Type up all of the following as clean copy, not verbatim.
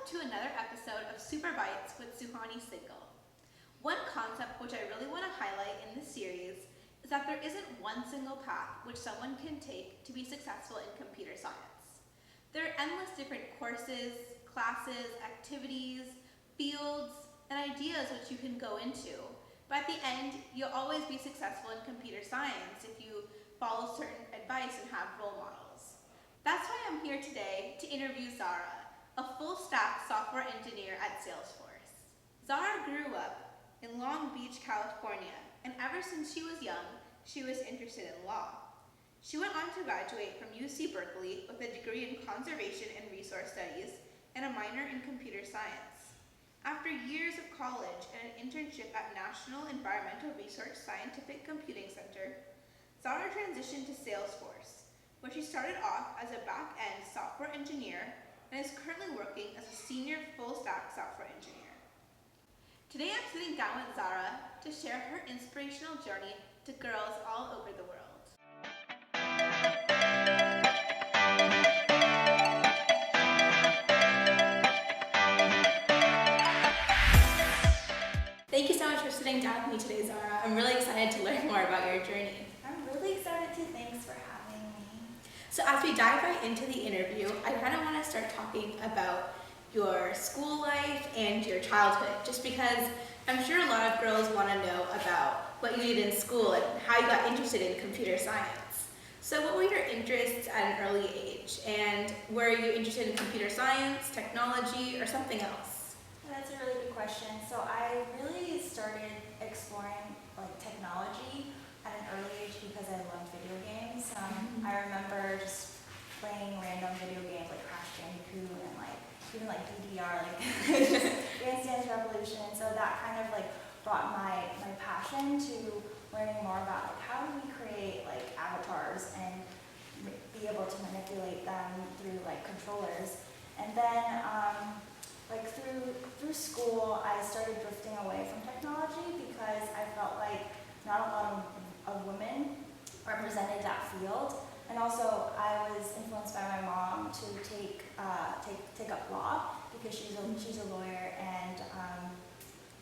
Welcome to another episode of Super Bytes with Suhani Singhal. One concept which I really want to highlight in this series is that there isn't one single path which someone can take to be successful in computer science. There are endless different courses, classes, activities, fields, and ideas which you can go into, but at the end, you'll always be successful in computer science if you follow certain advice and have role models. That's why I'm here today to interview Zara, a full-stack software engineer at Salesforce. Zara grew up in Long Beach, California, and ever since she was young, she was interested in law. She went on to graduate from UC Berkeley with a degree in conservation and resource studies and a minor in computer science. After years of college and an internship at National Environmental Research Scientific Computing Center, Zara transitioned to Salesforce, where she started off as a back-end software engineer and is currently working as a senior full-stack software engineer. Today I'm sitting down with Zara to share her inspirational journey to girls all over the world. Thank you so much for sitting down with me today, Zara. I'm really excited to learn more about your journey. I'm really excited too. Thanks for having me. So as we dive right into the interview, I kind of want to start talking about your school life and your childhood, just because I'm sure a lot of girls want to know about what you did in school and how you got interested in computer science. So what were your interests at an early age? And were you interested in computer science, technology, or something else? That's a really good question. So I really started exploring technology at an early age because I loved video games. I remember just playing random video games like Crash Bandicoot and even DDR, Dance Dance Revolution. So that kind of brought my passion to learning more about how do we create avatars and be able to manipulate them through controllers. And then through school, I started drifting away from technology because I felt like not a lot of women represented that field. And also, I was influenced by my mom to take up law because she's a lawyer, and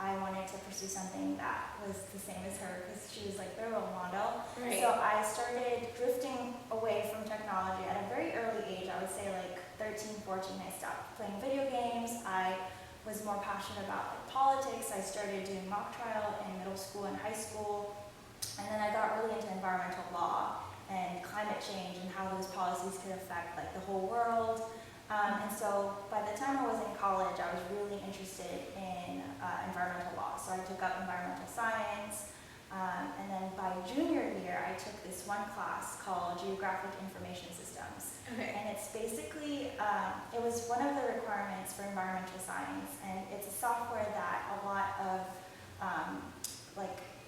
I wanted to pursue something that was the same as her because she was their role model. Right. So I started drifting away from technology at a very early age. I would say 13, 14, I stopped playing video games. I was more passionate about politics. I started doing mock trial in middle school and high school. And then I got really into environmental law and climate change and how those policies could affect the whole world. And so by the time I was in college, I was really interested in environmental law. So I took up environmental science. And then by junior year, I took this one class called Geographic Information Systems. Okay. And it's basically, it was one of the requirements for environmental science. And it's a software that a lot of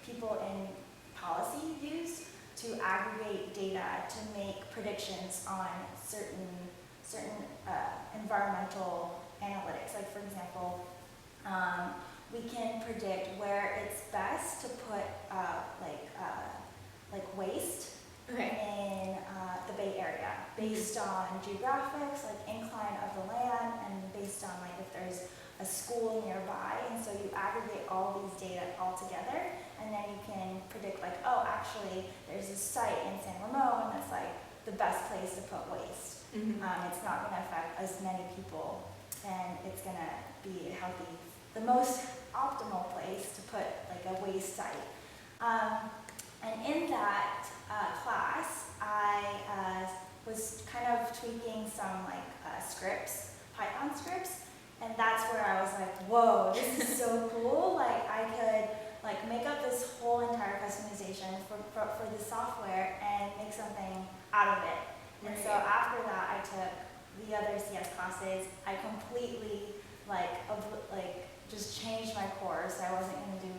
people in policy use to aggregate data to make predictions on certain environmental analytics. For example, we can predict where it's best to put waste in the Bay Area based on geographics, incline of the land, and based on if there's a school nearby. And so you aggregate all these data all together, and then you can predict actually there's a site in San Ramon that's the best place to put waste. It's not going to affect as many people, and it's going to be the most optimal place to put a waste site. And in that class, I was kind of tweaking some scripts, Python scripts, and that's where I was whoa, this is so cool. I could make up this whole entire customization for the software and make something out of it. And so after that, I took the other CS classes. I completely just changed my course. I wasn't going to do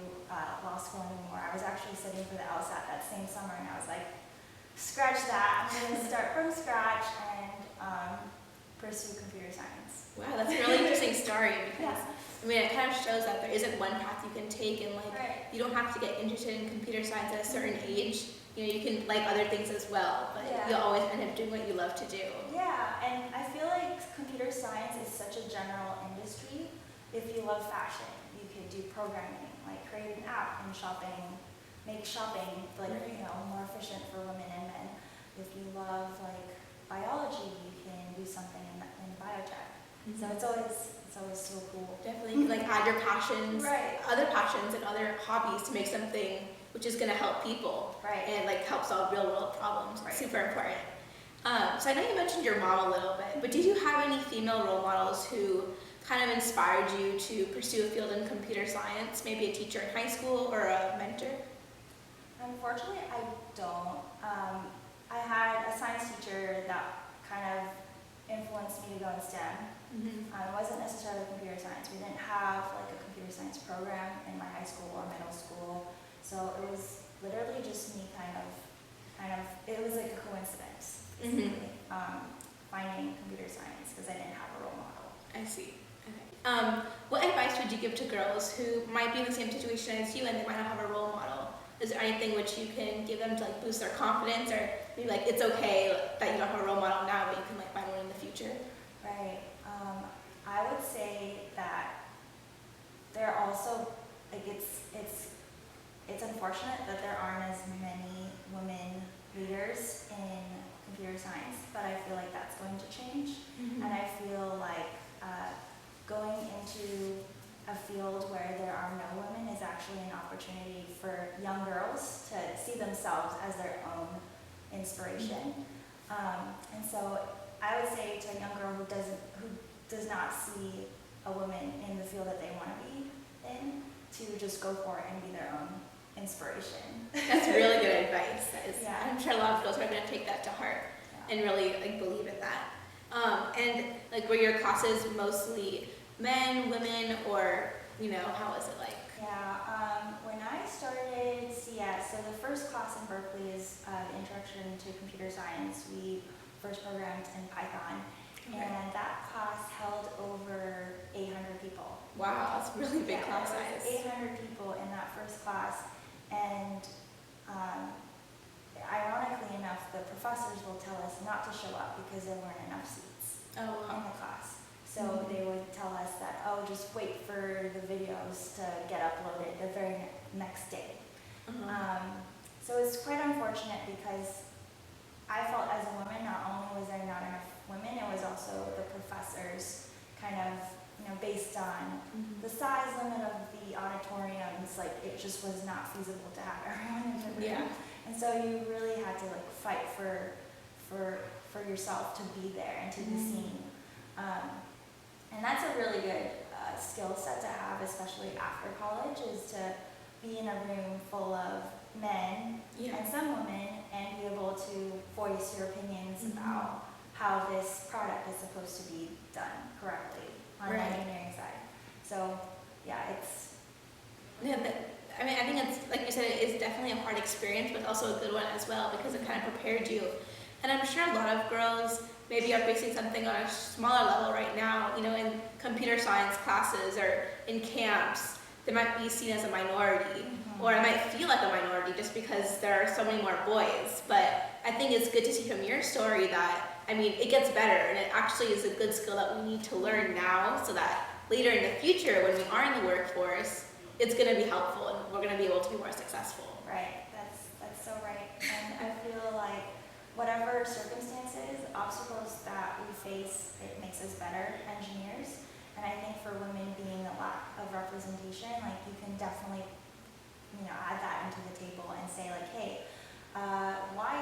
law school anymore. I was actually studying for the LSAT that same summer, and I was scratch that. I'm going to start from scratch and pursue computer science. Wow, that's a really interesting story because I mean, it kind of shows that there isn't one path you can take, and like Right. you don't have to get interested in computer science at a certain age. You know, you can like other things as well, but Yeah. you'll always end up doing what you love to do. Yeah, and I feel like computer science is such a general industry. If you love fashion, you could do programming, like create an app in shopping, make shopping like Right. you know more efficient for women and men. If you love like biology, you can do something in biotech. So it's always so cool. Definitely, you can like add your passions, Right. other passions and other hobbies to make something which is gonna help people Right. and like help solve real world problems. Right. Super important. So I know you mentioned your mom a little bit, but did you have any female role models who kind of inspired you to pursue a field in computer science? Maybe a teacher in high school or a mentor? Unfortunately, I don't. I had a science teacher that kind of influenced me to go in STEM. Mm-hmm. It wasn't necessarily computer science. We didn't have like a computer science program in my high school or middle school, so it was literally just me kind of. It was like a coincidence, basically, finding computer science because I didn't have a role model. I see. Okay. What advice would you give to girls who might be in the same situation as you and they might not have a role model? Is there anything which you can give them to like boost their confidence, or maybe like it's okay that you don't have a role model now, but you can like find one in the future? Right. I would say that there are also like it's unfortunate that there aren't as many women leaders in computer science, but I feel like that's going to change. And I feel like going into a field where there are no women is actually an opportunity for young girls to see themselves as their own inspiration. And so I would say to a young girl who does not see a woman in the field that they want to be in, to just go for it and be their own inspiration. That's really good advice. Yeah. I'm sure a lot of girls are going to take that to heart and really like believe in that. And like, were your classes mostly men, women, or how was it like? Yeah, when I started CS, so the first class in Berkeley is the Introduction to Computer Science. We first programmed in Python, and that class held over 800 people. Wow, that's really big class there was size. 800 people in that first class, and ironically enough, the professors will tell us not to show up because there weren't enough seats Oh, in wow. the class. So they would tell us that, oh, just wait for the videos to get uploaded the very next day. So it's quite unfortunate because I felt as a woman, not only was there not enough women, it was also the professors kind of, based on the size limit of the auditoriums, like it just was not feasible to have everyone in the room. Yeah. And so you really had to like fight for yourself to be there and to be seen. And that's a really good skill set to have, especially after college, is to be in a room full of men and some women and be able to voice your opinions about how this product is supposed to be done correctly on the engineering side. So yeah, it's... Yeah, I mean, I think it's, like you said, it is definitely a hard experience, but also a good one as well because it kind of prepared you. And I'm sure a lot of girls maybe are facing something on a smaller level right now, in computer science classes or in camps. They might be seen as a minority, or it might feel like a minority just because there are so many more boys. But I think it's good to see from your story that, it gets better, and it actually is a good skill that we need to learn now so that later in the future, when we are in the workforce, it's going to be helpful and we're going to be able to be more successful. Right, that's so right. And I feel like whatever circumstances, obstacles that we face, it makes us better engineers. And I think for women being a lack of representation, like you can definitely, add that into the table and say like, hey, why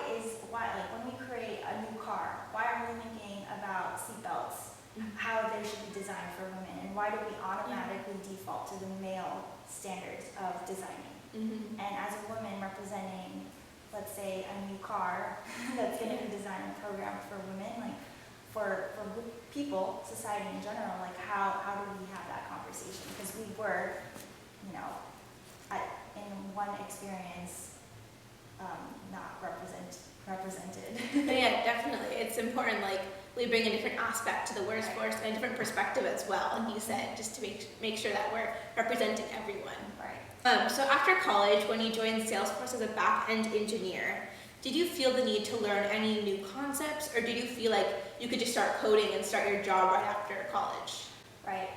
when we create a new car, why are we thinking about seatbelts, how they should be designed for women, and why do we automatically default to the male standards of designing? And as a woman representing, let's say, a new car that's going to be designed and programmed for women, like for people, society in general, like how do we have that conversation? Because we were, in one experience, not represented. But yeah, definitely. It's important, like, we bring a different aspect to the workforce and a different perspective as well, like you said, just to make sure that we're representing everyone. Right. So after college, when you joined Salesforce as a back-end engineer, did you feel the need to learn any new concepts, or did you feel like you could just start coding and start your job right after college? Right.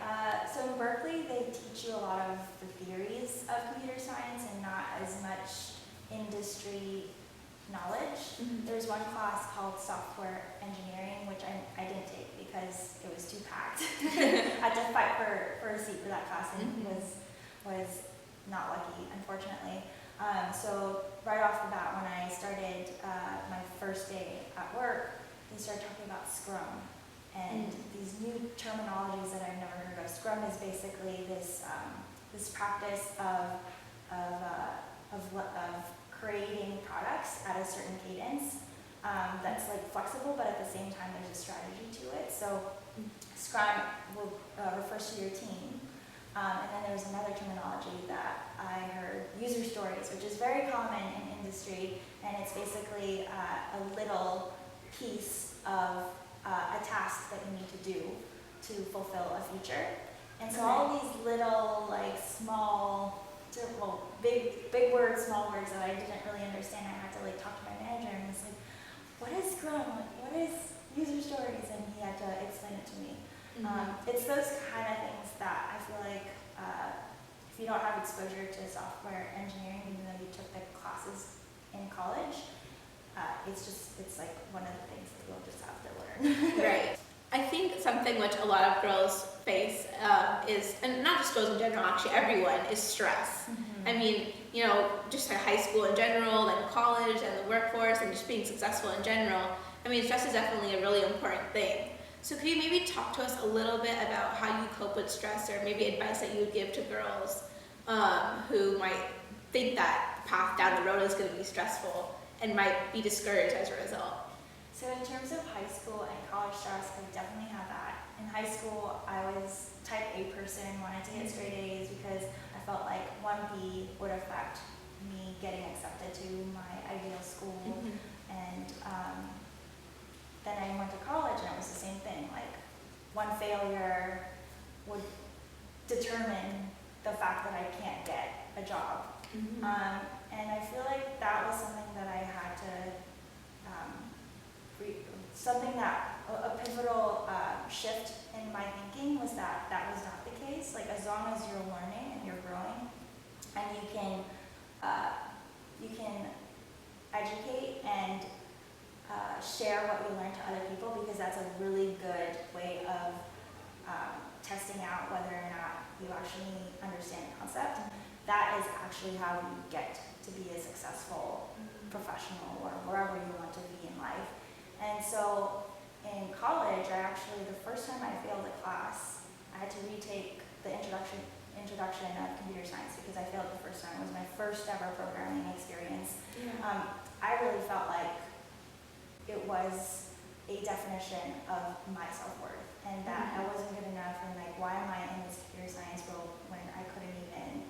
So in Berkeley, they teach you a lot of the theories of computer science and not as much industry knowledge. Mm-hmm. There's one class called software engineering, which I didn't take because it was too packed. I had to fight for a seat for that class and was not lucky, unfortunately. So right off the bat, when I started my first day at work, they started talking about Scrum and these new terminologies that I've never heard of. Scrum is basically this practice of creating products at a certain cadence that's like flexible, but at the same time there's a strategy to it. So Scrum refers to your team. And then there's another terminology that I heard, user stories, which is very common in industry, and it's basically a little piece of a task that you need to do to fulfill a feature. And so all these little, like, small, well, big words, small words that I didn't really understand, I had to like talk to my manager and was like, what is Scrum? Like, what is user stories? And he had to explain it to me. It's those kind of things that I feel like if you don't have exposure to software engineering, even though you took the classes in college, it's like one of the things that you'll just have to learn. Right. I think something which a lot of girls face is, and not just girls in general, actually everyone, is stress. I mean, you know, just like high school in general, then college, and the workforce, and just being successful in general. I mean, stress is definitely a really important thing. So could you maybe talk to us a little bit about how you cope with stress, or maybe advice that you would give to girls who might think that path down the road is going to be stressful and might be discouraged as a result? So in terms of high school and college stress, I definitely had that. In high school, I was type A person, wanted to get straight A's because I felt like 1B would affect me getting accepted to my ideal school. And then I went to college and it was the same thing. Like, one failure would determine the fact that I can't get a job. And I feel like that was something that I had to a pivotal shift in my thinking was that was not the case. Like, as long as you're learning and you're growing and you can educate and share what you learn to other people, because that's a really good way of testing out whether or not you actually understand the concept. That is actually how you get to be a successful professional or wherever you want to be in life. And so in college, the first time I failed a class, I had to retake the introduction of computer science because I failed the first time. It was my first ever programming experience. I really felt like it was a definition of my self-worth, and that I wasn't good enough, and like, why am I in this computer science world when I couldn't even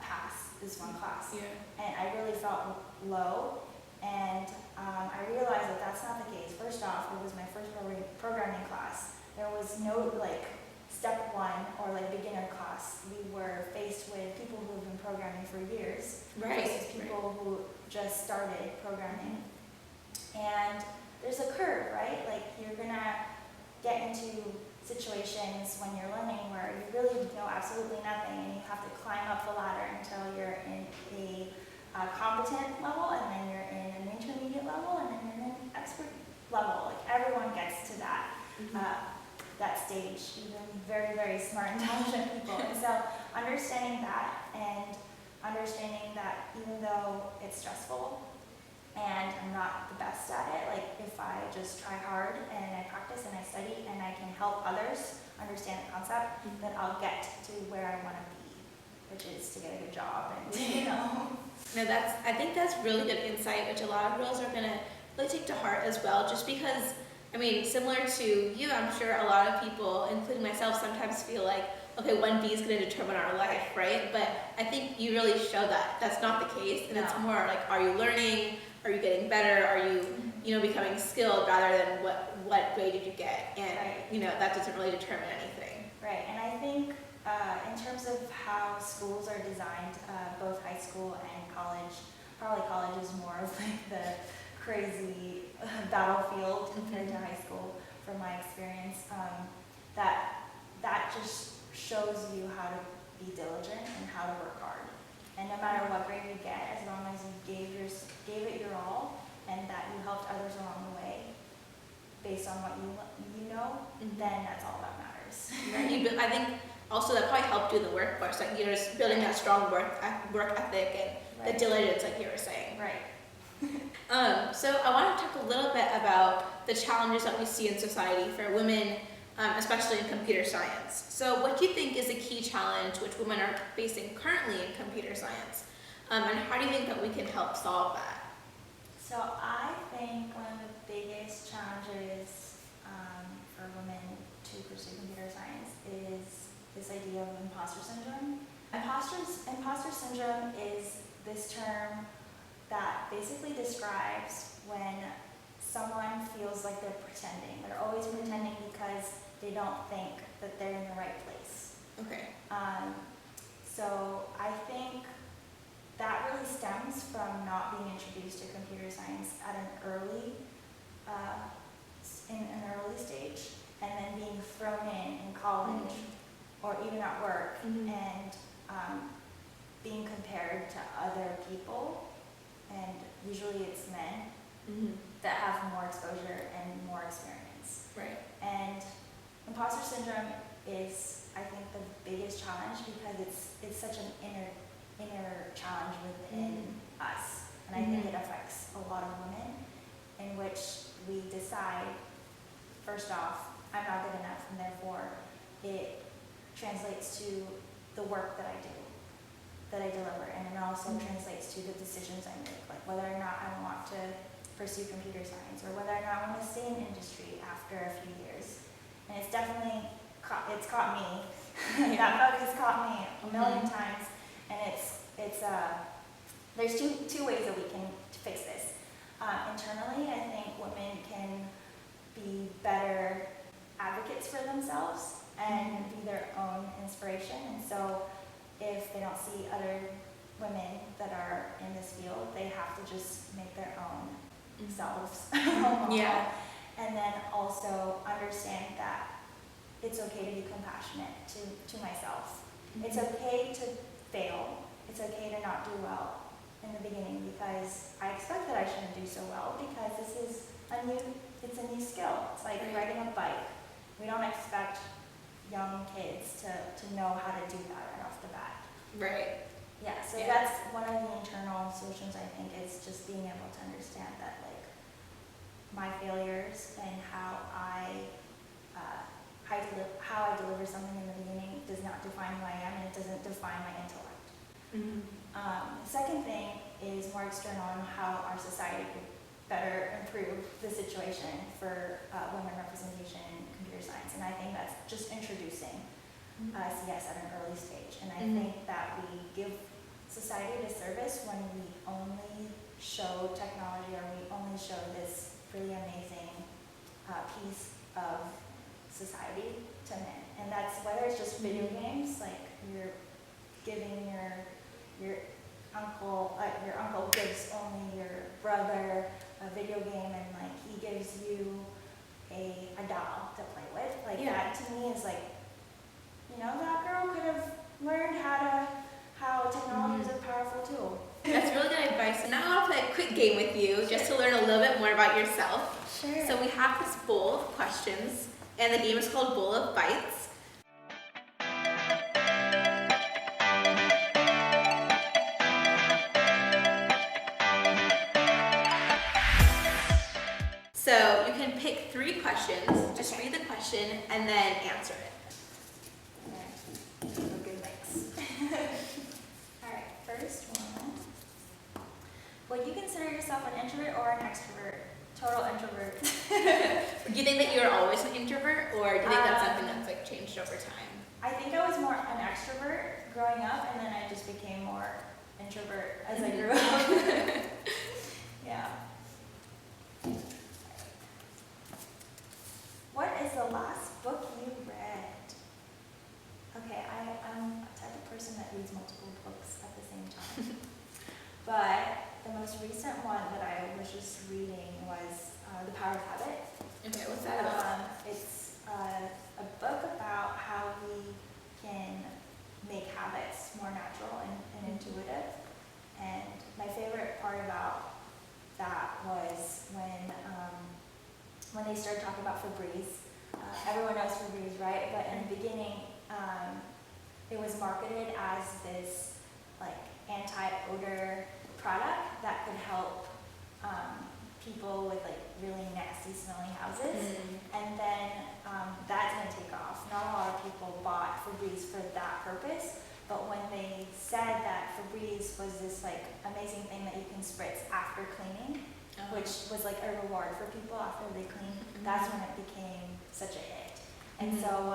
pass this one class? And I really felt low. And I realized that that's not the case. First off, it was my first programming class. There was no like step one or like beginner class. We were faced with people who have been programming for years versus people who just started programming. And there's a curve, right? Like, you're gonna get into situations when you're learning where you really know absolutely nothing, and you have to climb up the ladder until you're in a competent level, and then you're in an intermediate level, and then you're in an expert level. Like, everyone gets to that that stage, even very, very smart, intelligent people. And so understanding that, and understanding that even though it's stressful and I'm not the best at it, like, if I just try hard and I practice and I study and I can help others understand the concept, then I'll get to where I want to be, which is to get a good job and, you know. No, I think that's really good insight, which a lot of girls are going to really take to heart as well, just because, I mean, similar to you, I'm sure a lot of people, including myself, sometimes feel like, okay, 1B is going to determine our life, right? But I think you really show that that's not the case, and it's more like, are you learning? are you getting better? Are you, becoming skilled rather than what grade did you get? And, Right. That doesn't really determine anything. Right, and I think in terms of how schools are designed, both high school and college, probably college is more of like the crazy battlefield compared to high school from my experience. That just shows you how to be diligent and how to work hard. And no matter what grade you get, as long as you gave it your all and that you helped others along the way based on what you know, then that's all that matters. Right. I think also that probably helped you in the workforce, like you're just building that strong work ethic and the diligence, like you were saying. Right. So I want to talk a little bit about the challenges that we see in society for women, especially in computer science. So what do you think is a key challenge which women are facing currently in computer science? And how do you think that we can help solve that? So I think one of the biggest challenges for women to pursue computer science is this idea of imposter syndrome. Imposter syndrome is this term that basically describes when someone feels like they're pretending. They're always pretending because they don't think that they're in the right place. Okay. So I think that really stems from not being introduced to computer science at an early stage, and then being thrown in college or even at work and being compared to other people, and usually it's men that have more exposure and more experience. Right. And imposter syndrome is, I think, the biggest challenge because it's such an inner challenge within us, and I think it affects a lot of women, in which we decide, first off, I'm not good enough, and therefore it translates to the work that I do, that I deliver, and it also translates to the decisions I make, like whether or not I want to pursue computer science or whether or not I want to stay in industry after a few years. And it's definitely it's caught me. That bug has caught me a million times, and it's there's two ways that we can fix this. Internally, I think women can be better advocates for themselves and be their own inspiration. And so if they don't see other women that are in this field, they have to just make their own selves. Yeah. And then also understand that it's okay to be compassionate to myself. It's okay to fail. It's okay to not do well in the beginning, because I expect that I shouldn't do so well because it's a new skill. It's like riding a bike. We don't expect young kids to know how to do that right off the bat. Right. Yeah, so that's one of the internal solutions, I think, is just being able to understand that, like, my failures and how I deliver something in the beginning does not define who I am, and it doesn't define my intellect. The second thing is more external on how our society could better improve the situation for women representation in computer science, and I think that's just introducing CS at an early stage. And I think that we give society a disservice when we only show technology, or we only show this really amazing piece of society to men. And that's whether it's just video games, like you're giving your uncle gives only your brother a video game, and like he gives you a doll to play with. Like that to me is like, that girl could have learned how technology is a powerful tool. That's really good advice. Now I'll play a quick game with you just to learn a little bit more about yourself. Sure. So we have this bowl of questions, and the game is called Bowl of Bytes. So you can pick 3 questions, just read the question, and then answer it. A good mix. Alright, first one. Would you consider yourself an introvert or an extrovert? Total introvert. Do you think that you're always an introvert, or do you think that's something that's like changed over time? I think I was more an extrovert growing up, and then I just became more introvert as I grew up. Yeah. What is the last book you read? Okay, I'm a type of person that reads multiple books at the same time. But the most recent one that I was just reading was The Power of Habit. Okay, what's that about? It's a book about how we can make habits more natural and intuitive. And my favorite part about that was when they started talking about Febreze. Everyone knows Febreze, right? But in the beginning, it was marketed as this like anti-odor product that could help people with like really nasty smelling houses. And then that didn't take off. Not a lot of people bought Febreze for that purpose. But when they said that Febreze was this like amazing thing that you can spritz after cleaning, which was like a reward for people after they clean, that's when it became such a hit. And so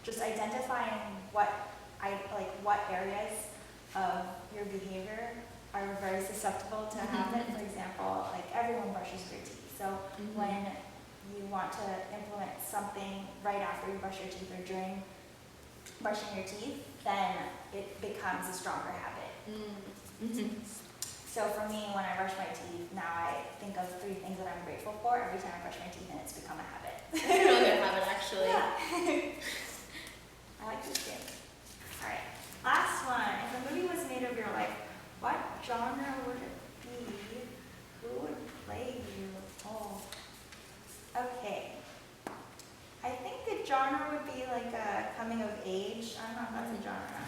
just identifying what areas of your behavior are very susceptible to habit. For example, like everyone brushes their teeth. So when you want to implement something right after you brush your teeth or during brushing your teeth, then it becomes a stronger habit. So for me, when I brush my teeth, now I think of 3 things that I'm grateful for every time I brush my teeth, and it's become a habit. That's a really good habit, actually. Yeah. I like this game. All right, last one. If a movie was made of your life, what genre would it be? Who would play you? Oh, okay. I think the genre would be like a coming of age. I don't know if that's a genre.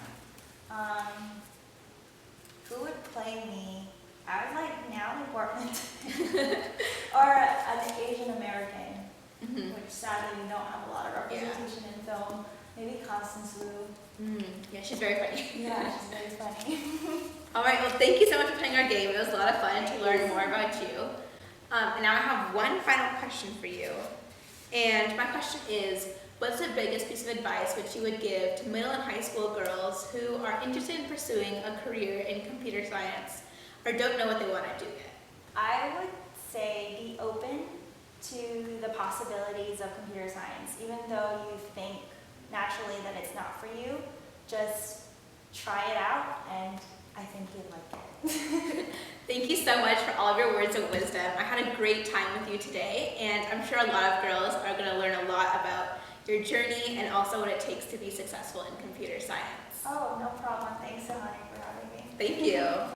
Who would play me? I was like Natalie Portman or an Asian American, which sadly we don't have a lot of representation in film. Maybe Constance Wu. Yeah, she's very funny. Yeah, she's very funny. All right, well, thank you so much for playing our game. It was a lot of fun to learn more about you. And now I have one final question for you. And my question is, what's the biggest piece of advice which you would give to middle and high school girls who are interested in pursuing a career in computer science or don't know what they want to do yet? I would say be open to the possibilities of computer science. Even though you think naturally that it's not for you, just try it out and I think you'd like it. Thank you so much for all of your words of wisdom. I had a great time with you today, and I'm sure a lot of girls are going to learn a lot about your journey and also what it takes to be successful in computer science. Oh, no problem. Thanks, Suhani, for having me. Thank you.